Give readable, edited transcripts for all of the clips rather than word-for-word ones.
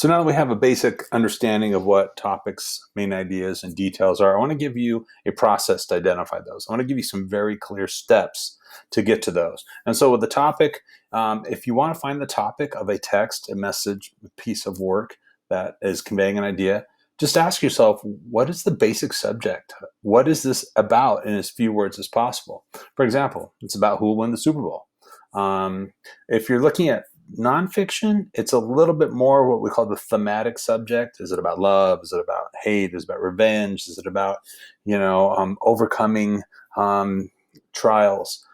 So now that we have a basic understanding of what topics, main ideas, and details are, I want to give you a process to identify those. I want to give you some very clear steps to get to those. And so with the topic, if you want to find the topic of a text, a message, a piece of work that is conveying an idea, just ask yourself, what is the basic subject? What is this about in as few words as possible? For example, it's about who will win the Super Bowl. If you're looking at nonfiction, it's a little bit more what we call the thematic subject. Is it about love? Is it about hate? Is it about revenge? Is it about, overcoming trials?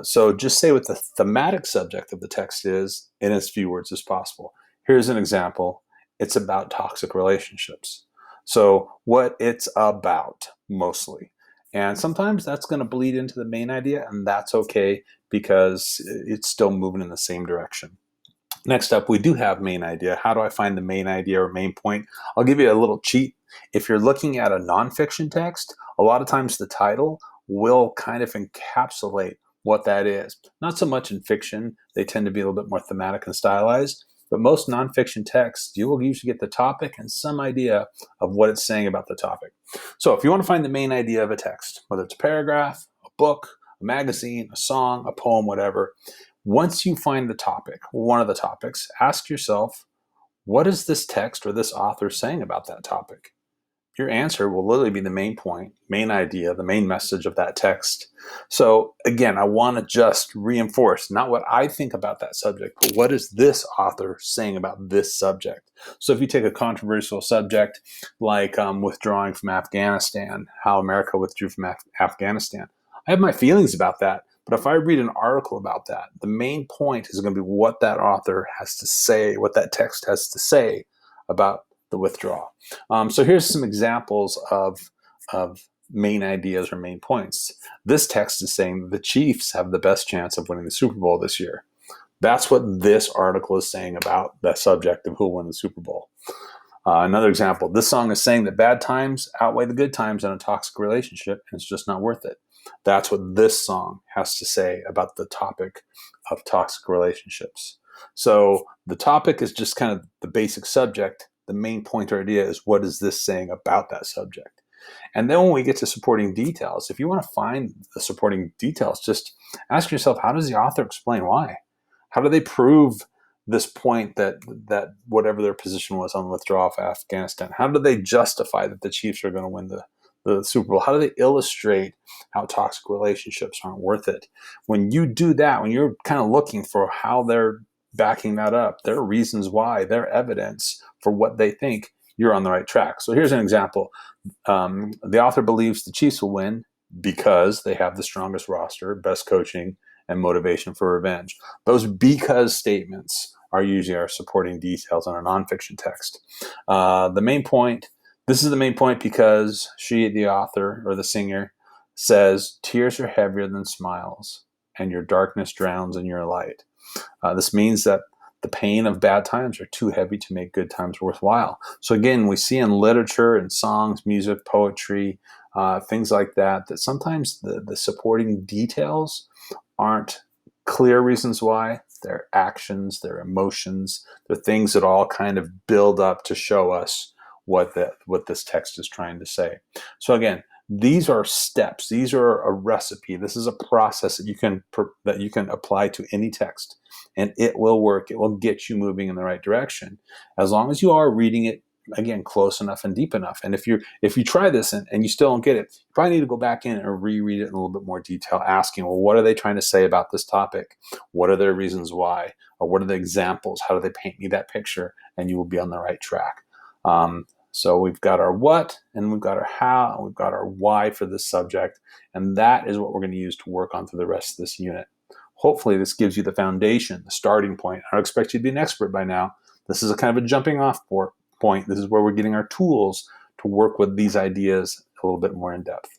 So just say what the thematic subject of the text is in as few words as possible. Here's an example. It's about toxic relationships. So what it's about mostly. And sometimes that's going to bleed into the main idea, and that's okay because it's still moving in the same direction. Next up, we do have main idea. How do I find the main idea or main point? I'll give you a little cheat. If you're looking at a nonfiction text, a lot of times the title will kind of encapsulate what that is. Not so much in fiction. They tend to be a little bit more thematic and stylized. But most nonfiction texts, you will usually get the topic and some idea of what it's saying about the topic. So if you want to find the main idea of a text, whether it's a paragraph, a book, a magazine, a song, a poem, whatever, once you find the topic, one of the topics, ask yourself, what is this text or this author saying about that topic? Your answer will literally be the main point, main idea, the main message of that text. So again, I want to just reinforce not what I think about that subject, but what is this author saying about this subject? So if you take a controversial subject like withdrawing from Afghanistan, how America withdrew from Afghanistan, I have my feelings about that. But if I read an article about that, the main point is going to be what that author has to say, what that text has to say about the withdrawal. So here's some examples of main ideas or main points. This text is saying the Chiefs have the best chance of winning the Super Bowl this year. That's what this article is saying about the subject of who will win the Super Bowl. Another example, this song is saying that bad times outweigh the good times in a toxic relationship, and it's just not worth it. That's what this song has to say about the topic of toxic relationships. So the topic is just kind of the basic subject. The main point or idea is what is this saying about that subject? And then when we get to supporting details, if you want to find the supporting details, just ask yourself, how does the author explain why? How do they prove this point that whatever their position was on withdrawal of Afghanistan, how do they justify that the Chiefs are going to win the Super Bowl? How do they illustrate how toxic relationships aren't worth it? When you do that, when you're kind of looking for how they're backing that up, their reasons why, their evidence for what they think, you're on the right track. So here's an example. The author believes the Chiefs will win because they have the strongest roster, best coaching, and motivation for revenge. Those because statements are usually our supporting details on a nonfiction text. The main point, this is the main point because she, the author or the singer, says, tears are heavier than smiles, and your darkness drowns in your light. This means that the pain of bad times are too heavy to make good times worthwhile. So again, we see in literature and songs, music, poetry, things like that, that sometimes the supporting details aren't clear reasons why. They're actions, they're emotions, they're things that all kind of build up to show us what this text is trying to say. So again, these are steps. These are a recipe. This is a process that you can apply to any text, and it will work. It will get you moving in the right direction, as long as you are reading it again close enough and deep enough. And if you try this and you still don't get it, you probably need to go back in and reread it in a little bit more detail, asking, well, what are they trying to say about this topic? What are their reasons why? Or what are the examples? How do they paint me that picture? And you will be on the right track. So we've got our what, and we've got our how, and we've got our why for this subject. And that is what we're going to use to work on through the rest of this unit. Hopefully this gives you the foundation, the starting point. I don't expect you to be an expert by now. This is a kind of a jumping off point. This is where we're getting our tools to work with these ideas a little bit more in depth.